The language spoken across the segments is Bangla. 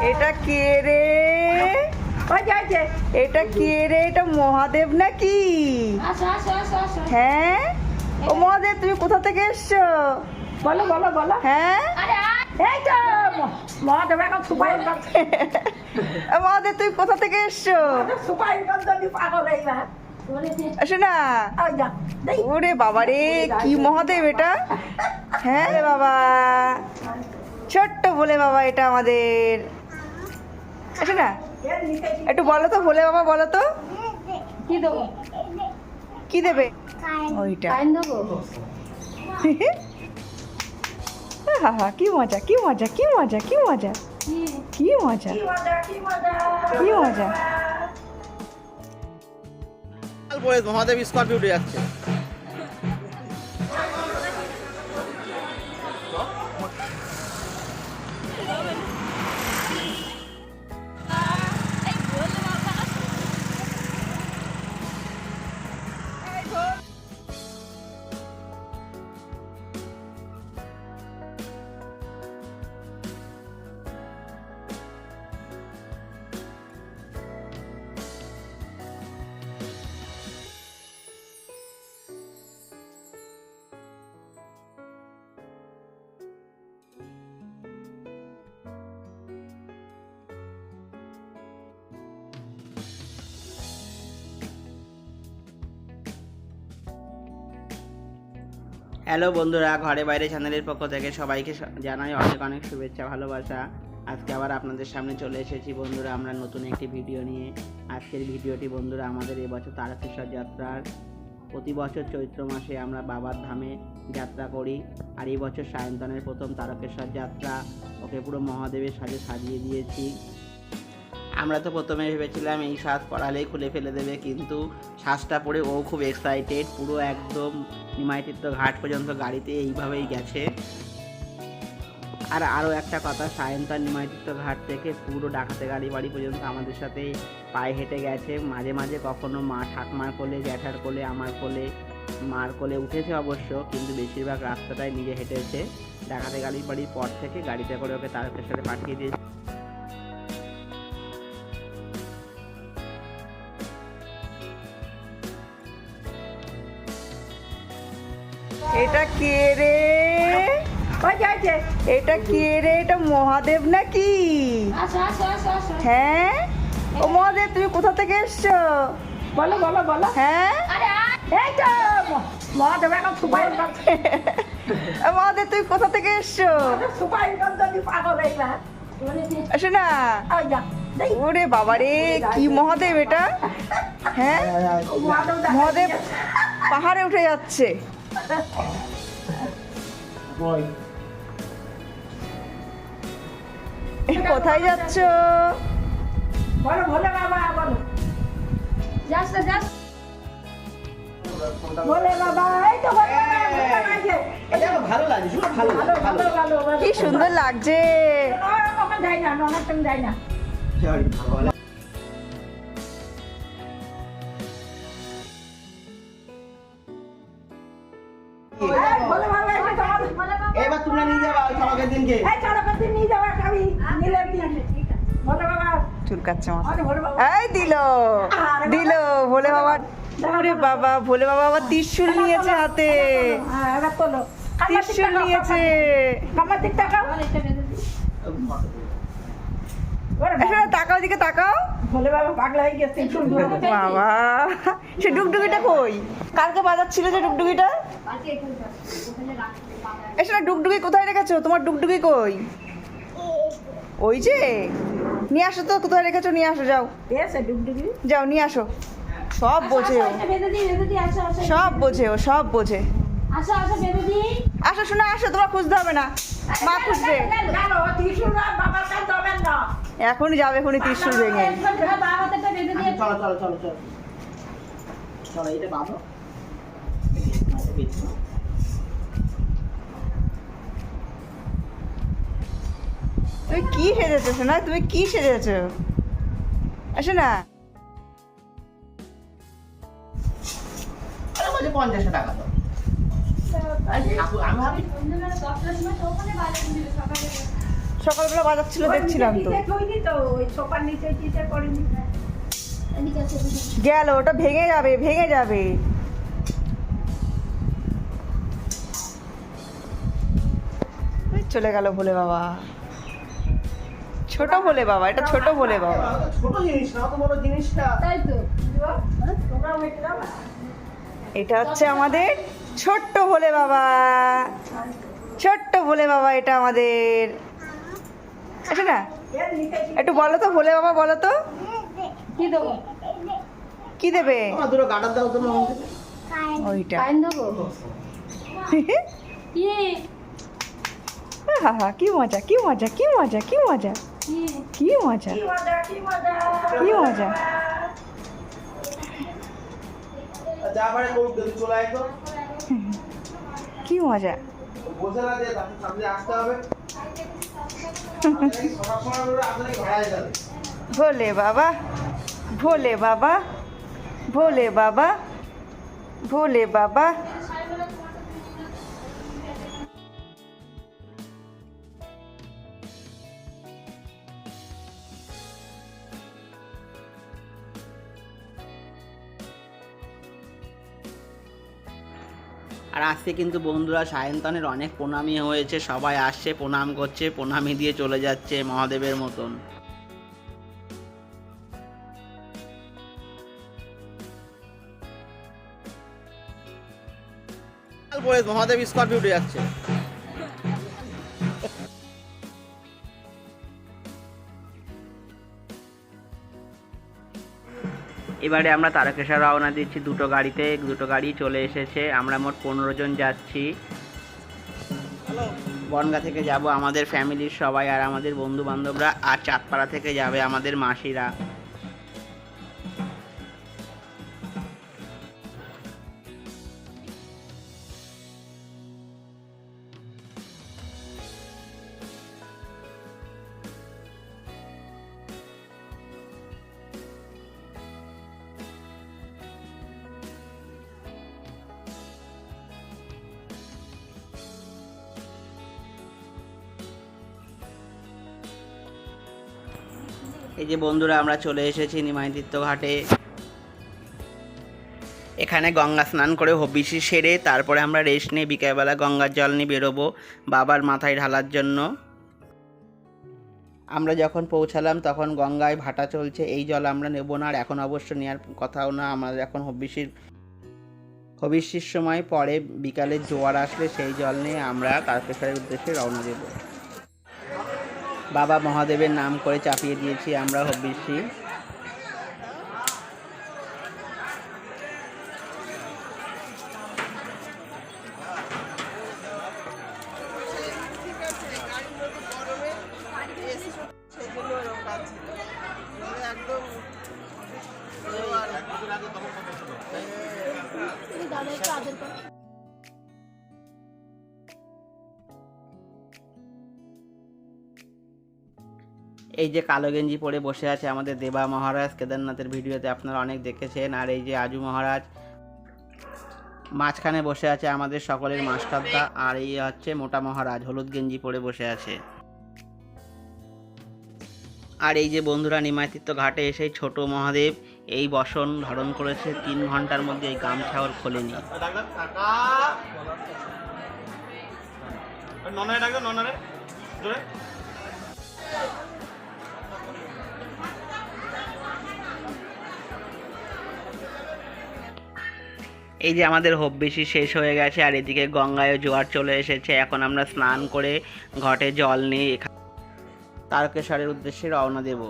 এটা কে রে? এটা কে রে? এটা মহাদেব নাকি? হ্যাঁ, ও মহাদেব তুমি কোথা থেকে এসছো? বলো বলো বলো। হ্যাঁ, এই তো মহাদেব এখন সুপারি খাচ্ছে। মহাদেব তুমি কোথা থেকে এসছো? সুপারি খাচ্ছে আমি পাগল এইবার। আসো না। ওই যা দেই। ওরে বাবা রে, কি মহাদেব এটা? হ্যাঁ রে বাবা, ছোট্ট ভোলে বাবা এটা আমাদের। আসো না, একটু বলো তো ভোলে বাবা, বলো তো কি দেবো? কি দেবে? ওইটা। টাইম দেবো। হা, কি মজা, কি মজা, কি মজা, কি মজা, কি মজা, কি মজা কি মজা কি মজা। মহাদেব স্করপিও উঠে যাচ্ছে। হ্যালো বন্ধুরা, ঘরে বাইরে চ্যানেলের পক্ষ থেকে সবাইকে জানাই অনেক অনেক শুভেচ্ছা, ভালোবাসা। আজকে আবার আপনাদের সামনে চলে এসেছি বন্ধুরা আমরা নতুন একটি ভিডিও নিয়ে। আজকের ভিডিওটি বন্ধুরা আমাদের এবছর তারকেশ্বর যাত্রার। প্রতি বছর চৈত্র মাসে আমরা বাবার ধামে যাত্রা করি, আর এই বছর সায়ন্তনের প্রথম তারকেশ্বর যাত্রা। ওকে পুরো মহাদেবের সাজে সাজিয়ে দিয়েছি। আমরা তো প্রথমে ভেবেছিলাম এই সাজ পরালেই খুলে ফেলে দেবে, কিন্তু সাজটা পরে ও খুব এক্সাইটেড। পুরো একদম নিমাইতীর্থ ঘাট পর্যন্ত গাড়িতে এইভাবেই গেছে। আর আরও একটা কথা, সায়ন্তন নিমাইতীর্থ ঘাট থেকে পুরো ডাকাতে গাড়ি বাড়ি পর্যন্ত আমাদের সাথে পায়ে হেঁটে গেছে। মাঝে মাঝে কখনো মা ঠাকমার কোলে, জ্যাঠার কোলে, আমার কোলে, মার কোলে উঠেছে অবশ্য, কিন্তু বেশিরভাগ রাস্তাটাই নিজে হেঁটেছে। ডাকাতে গাড়ি বাড়ির পর থেকে গাড়িতে করে ওকে তারকেশ্বরে পাঠিয়ে দিয়েছে। এটা কে রে? ওই যাইছে। এটা কে রে? এটা মহাদেব নাকি? আসো আসো আসো আসো। হ্যাঁ, ও মহাদেব তুমি কোথা থেকে এসছো? বলো বলো বলো। হ্যাঁ, এই তো মহাদেব এখন সুপারি খাচ্ছে। মহাদেব তুমি কোথা থেকে এসছো? সুপারি খাচ্ছে আমি পাগল এইবার। আসো না। ওই যা দেই। ওরে বাবা রে, কি মহাদেব এটা? হ্যাঁ, মহাদেব পাহাড়ে উঠে যাচ্ছে। কোথায় যাচ্ছ? বলো ভোলে বাবা বলো। যাস না যাস। ভোলে বাবা, এই তো ভোলে বাবা, ভোলে বাবা আছে। ভালো লাগে, ভালো ভালো ভালো ভালো ভালো। কি সুন্দর লাগছে। ওখানে যাই না, অনেকক্ষণ যাই না। এই ভোলে বাবা এসে তোমার ভোলে বাবা। এবার তোমরা নিয়ে যাবা ওই চড়কের দিনকে। এই চড়কের নিয়ে যাওয়া আমি নিলের দিন। ভোলে বাবা। চুলকাচ্ছে আমার। আরে ভোলে বাবা। এই দিল ভোলে বাবা। ওরে বাবা, ভোলে বাবা আবার ত্রিশূল নিয়েছে হাতে। হ্যাঁ এবার তোলো। ত্রিশূল নিয়েছে। কামার দিক টাকা। এসো না, তাকাও, দিকে তাকাও। ভোলে বাবা পাগলা হয়ে গেছে। বাবা, সে ডুগডুগিটা কই? কালকে বাজাচ্ছিল যে ডুগডুগিটা। এসো না, ডুগডুগি কোথায় রেখেছো? তোমার ডুগডুগি কই? ওই যে, নিয়ে আসো তো, কোথায় রেখেছো নিয়ে আসো, যাও এসে ডুগডুগি। যাও নিয়ে আসো। সব বোঝে ও, বেঁধে দি আসো আসো। সব বোঝে ও, সব বোঝে। আসো আসো বেঁধে দি। আসো শোনা, আসো, তোমার খুঁজতে হবে না, মা খুঁজবে। জানো ত্রিশূল বাবার কাছে যাবেন না। এখনই যাবে, এখনই ত্রিশূল ভেঙে। বাবা হাতেটা বেঁধে দিয়ে চলো চলো চলো চলো চলো, এটা বাঁধো। তুমি কি সেজেছো শোনা? তুমি কি সেজেছো? আসো না। 50 টাকা দাও। আমি ভাবি সকালবেলা বাজাচ্ছিল দেখছিলাম তো। নিচে থইনি তো, ওই সোফার নিচে চিতে করিনি। গেল, ওটা ভেঙে যাবে, ভেঙে যাবে। ওই চলে গেল ভোলে বাবা। ছোট ভোলে বাবা, এটা ছোট ভোলে বাবা। ছোট জিনিস না, অত বড় জিনিস না। তাই তো তোমরা ওইটা দাও। এটা হচ্ছে আমাদের ছোট্ট ভোলে বাবা। ছোট্ট ভোলে বাবা এটা আমাদের। আছে না? এর নিচে একটু বলো তো ভোলে বাবা, বলো তো কি দেবো? কি দেবে? আমার দুটো গাটার দাও তো মামা। ওইটা। ফাইন দেবো? কি? হা হা, কি মজা, কি মজা, কি মজা, কি মজা, কি? কি মজা, কি মজা, কি মজা, কি মজা। যা পারে করুক, যদি চলে আয় তো। কি মজা। বসে না যে তার সামনে আসতে হবে। সবার সময় ওরা আসলে ঘোড়ায় যাবে। ভোলে বাবা, ভোলে বাবা, ভোলে বাবা, ভোলে বাবা। আর আজকে কিন্তু বন্ধুরা সায়ন্তনের অনেক প্রণামী হয়েছে, সবাই আসছে, প্রণাম করছে, প্রণামী দিয়ে চলে যাচ্ছে মহাদেবের মতন। মহাদেব স্করপিও উঠে যাচ্ছে। এবারে আমরা তারকেশ্বর রওনা দিচ্ছি দুটো গাড়িতে, দুটো গাড়ি চলে এসেছে। আমরা মোট 15 জন যাচ্ছি। বনগাঁ থেকে যাব আমাদের ফ্যামিলির সবাই, আর আমাদের বন্ধু বান্ধবরা, আর চাঁদপাড়া থেকে যাবে আমাদের মাসিরা। এই যে বন্ধুরা আমরা চলে এসেছি নিমাই তীর্থ ঘাটে। এখানে গঙ্গা স্নান করে হবিষি সেরে তারপরে আমরা রেস্ট নিয়ে বিকেলবেলা গঙ্গার জল নিয়ে বেরোবো বাবার মাথায় ঢালার জন্য। আমরা যখন পৌঁছালাম তখন গঙ্গায় ভাটা চলছে, এই জল আমরা নেব না, আর এখন অবশ্য নেওয়ার কথাও না। আমাদের এখন হবিষির সময় পরে বিকালের জোয়ার আসলে সেই জল নিয়ে আমরা তারকেশ্বরের উদ্দেশ্যে রওনা দেব। বাবা মহাদেবের নাম করে চাপিয়ে দিয়েছি আমরা হবিষি। এই যে কালো গেঞ্জি পরে বসে আছে আমাদের দেবা মহারাজ, কেদারনাথের ভিডিওতে আপনারা অনেক দেখেছেন। আর এই যে আজু মহারাজ মাঝখানে বসে আছে আমাদের সকলের মাস্টারদা। আর এই হচ্ছে মোটা মহারাজ, হলুদ গেঞ্জি পরে বসে আছে। আর এই যে বন্ধুরা নিমাই তীর্থ ঘাটে এসে ছোট মহাদেব এই বসন ধারণ করেছে, 3 ঘন্টার মধ্যে এই গামছা ওর খোলেনি। এই যে আমাদের হবিষি শেষ হয়ে গেছে, আর এদিকে গঙ্গায় জোয়ার চলে এসেছে। এখন আমরা স্নান করে ঘটে জল নিয়ে তারকেশ্বরের উদ্দেশ্যে রওনা দেব।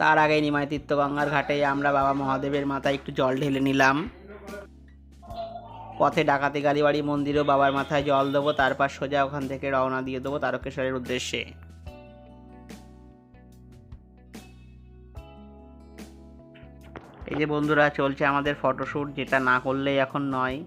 তার আগে নিমাই তীর্থ গঙ্গার ঘাটে আমরা বাবা মহাদেবের মাথায় একটু জল ঢেলে নিলাম। পথে ডাকাতি গাড়িবাড়ি মন্দিরেও বাবার মাথায় জল দেবো, তারপর সোজা ওখান থেকে রওনা দিয়ে দেবো তারকেশ্বরের উদ্দেশ্যে। এই যে বন্ধুরা চলছে আমাদের ফটোশ্যুট, যেটা না করলেই এখন নয়।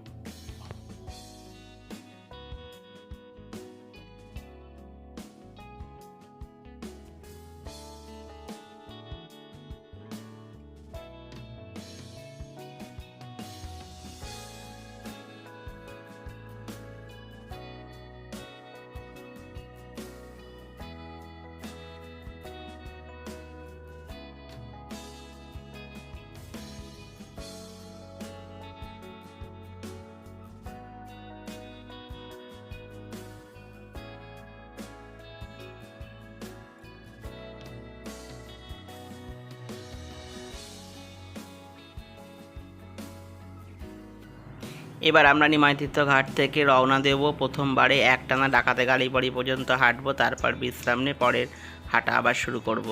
এবার আমরা নিমাইতীর্থ ঘাট থেকে রওনা দেব। প্রথমবারে একটানা ডাকাতে গাড়ি পর্যন্ত হাঁটবো, তারপর বিশ্রাম নিয়ে পরের হাঁটা আবার শুরু করব।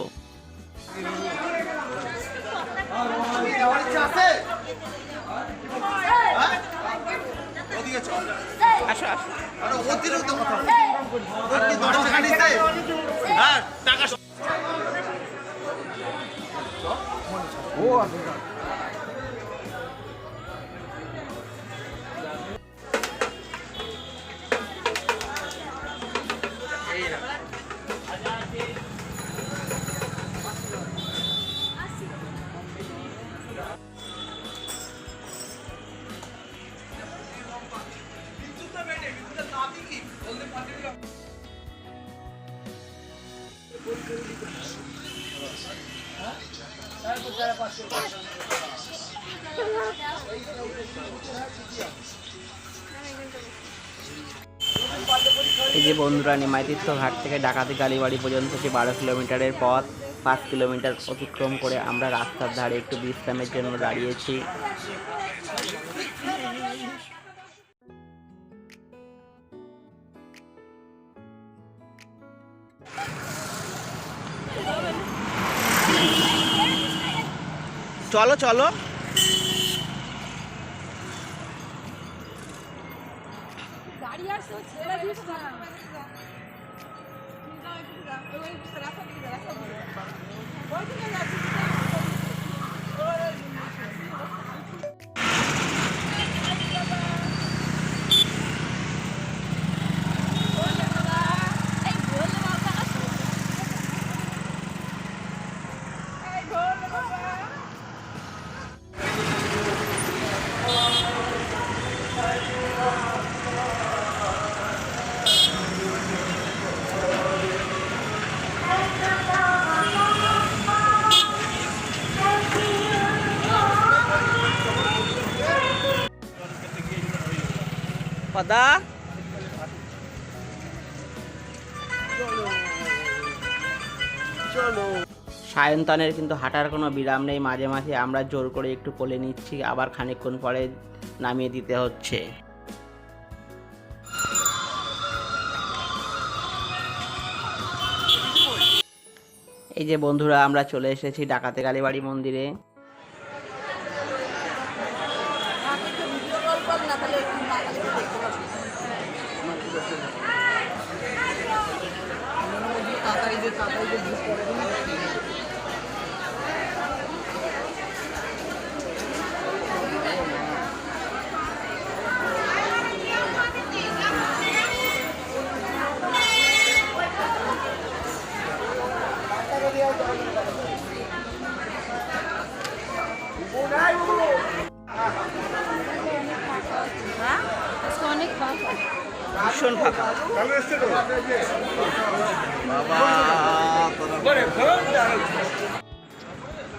এই যে বন্ধুরা নিমাইতীর্থ ঘাট থেকে ডাকাতি কালীবাড়ি পর্যন্ত যে 12 কিলোমিটারের পথ, 5 কিলোমিটার অতিক্রম করে আমরা রাস্তার ধারে একটু বিশ্রামের জন্য দাঁড়িয়েছি। চলো চলো। পদা সায়ন্তনের কিন্তু হাঁটার কোনো বিরাম নেই, মাঝে মাঝে আমরা জোর করে একটু কোলে নিচ্ছি, আবার খানিকক্ষণ পরে নামিয়ে দিতে হচ্ছে। এই যে বন্ধুরা আমরা চলে এসেছি ডাকাতে কালীবাড়ি মন্দিরে। ভীষণ ফাঁকা।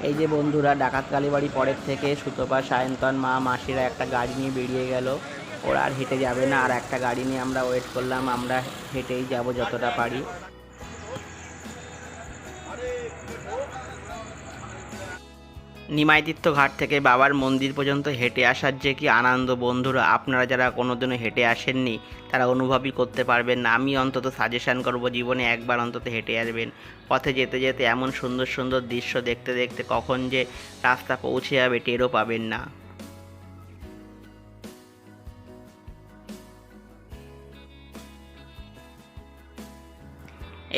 এই যে বন্ধুরা ডাকাত কালীবাড়ি পরের থেকে সুতপা, সায়ন্তন, মা, মাসিরা একটা গাড়ি নিয়ে বেরিয়ে গেল। ওরা আর হেঁটে যাবে না, আর একটা গাড়ি নিয়ে আমরা ওয়েট করলাম। আমরা হেঁটেই যাব যতটা পারি। নিমাইতীর্থ ঘাট থেকে বাবার মন্দির পর্যন্ত হেঁটে আসার যে কি আনন্দ বন্ধুরা, আপনারা যারা কোনোদিনও হেঁটে আসেননি তারা অনুভবই করতে পারবেন না। আমি অন্তত সাজেশান করব জীবনে একবার অন্তত হেঁটে আসবেন। পথে যেতে যেতে এমন সুন্দর সুন্দর দৃশ্য দেখতে দেখতে কখন যে রাস্তা পৌঁছে যাবে টেরও পাবেন না।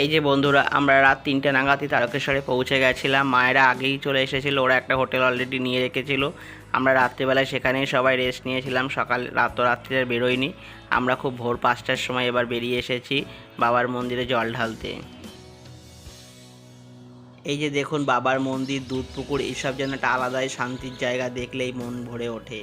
এই যে বন্ধুরা, আমরা রাত 3টে নাগাদই তারকেশ্বরে পৌঁছে গেছিলাম। মায়েরা আগেই চলে এসেছিল, ওরা একটা হোটেল অলরেডি নিয়ে রেখেছিল। আমরা রাত্রিবেলায় সেখানেই সবাই রেস্ট নিয়েছিলাম, রাত্রে আর বেরোয়নি। আমরা খুব ভোর 5টার সময় এবার বেরিয়ে এসেছি বাবার মন্দিরে জল ঢালতে। এই যে দেখুন বাবার মন্দির, দুধ পুকুর, এইসব যেন একটা আলাদাই শান্তির জায়গা, দেখলেই মন ভরে ওঠে।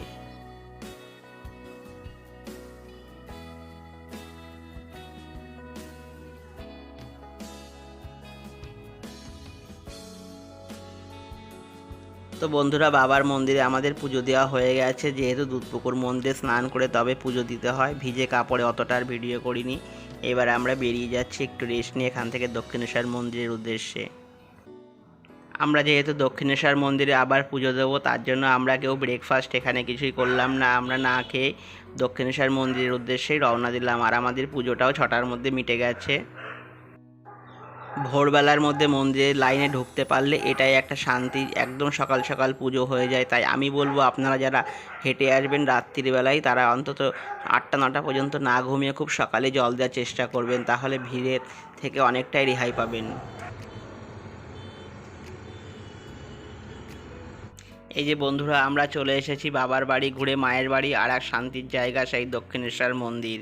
তো বন্ধুরা, বাবার মন্দিরে আমাদের পুজো দেওয়া হয়ে গেছে। যেহেতু দুধপুকুর মন্দিরে স্নান করে তবে পুজো দিতে হয়, ভিজে কাপড়ে অতটা আর ভিডিও করিনি। এবার আমরা বেরিয়ে যাচ্ছি একটু রেস্ট নিয়ে এখান থেকে দক্ষিণেশ্বর মন্দিরের উদ্দেশ্যে। আমরা যেহেতু দক্ষিণেশ্বর মন্দিরে আবার পুজো দেবো, তার জন্য আমরা কেউ ব্রেকফাস্ট এখানে কিছুই করলাম না। আমরা না খেয়ে দক্ষিণেশ্বর মন্দিরের উদ্দেশ্যেই রওনা দিলাম। আর আমাদের পুজোটাও 6টার মধ্যে মিটে গেছে। ভোরবেলার মধ্যে মন্দিরের লাইনে ঢুকতে পারলে এটাই একটা শান্তি, একদম সকাল সকাল পুজো হয়ে যায়। তাই আমি বলবো আপনারা যারা হেঁটে আসবেন রাত্রিবেলায়, তারা অন্তত 8টা-9টা পর্যন্ত না ঘুমিয়ে খুব সকালে জল দেওয়ার চেষ্টা করবেন, তাহলে ভিড়ের থেকে অনেকটাই রেহাই পাবেন। এই যে বন্ধুরা, আমরা চলে এসেছি বাবার বাড়ি ঘুরে, মায়ের বাড়ি, আর এক শান্তির জায়গা সেই দক্ষিণেশ্বর মন্দির।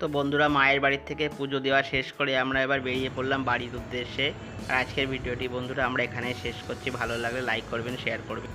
তো বন্ধুরা, মায়ের বাড়ির থেকে পুজো দেওয়া শেষ করে আমরা এবার বেরিয়ে পড়লাম বাড়ির উদ্দেশ্যে। আর আজকের ভিডিওটি বন্ধুরা আমরা এখানে শেষ করছি। ভালো লাগলে লাইক করবেন, শেয়ার করবেন।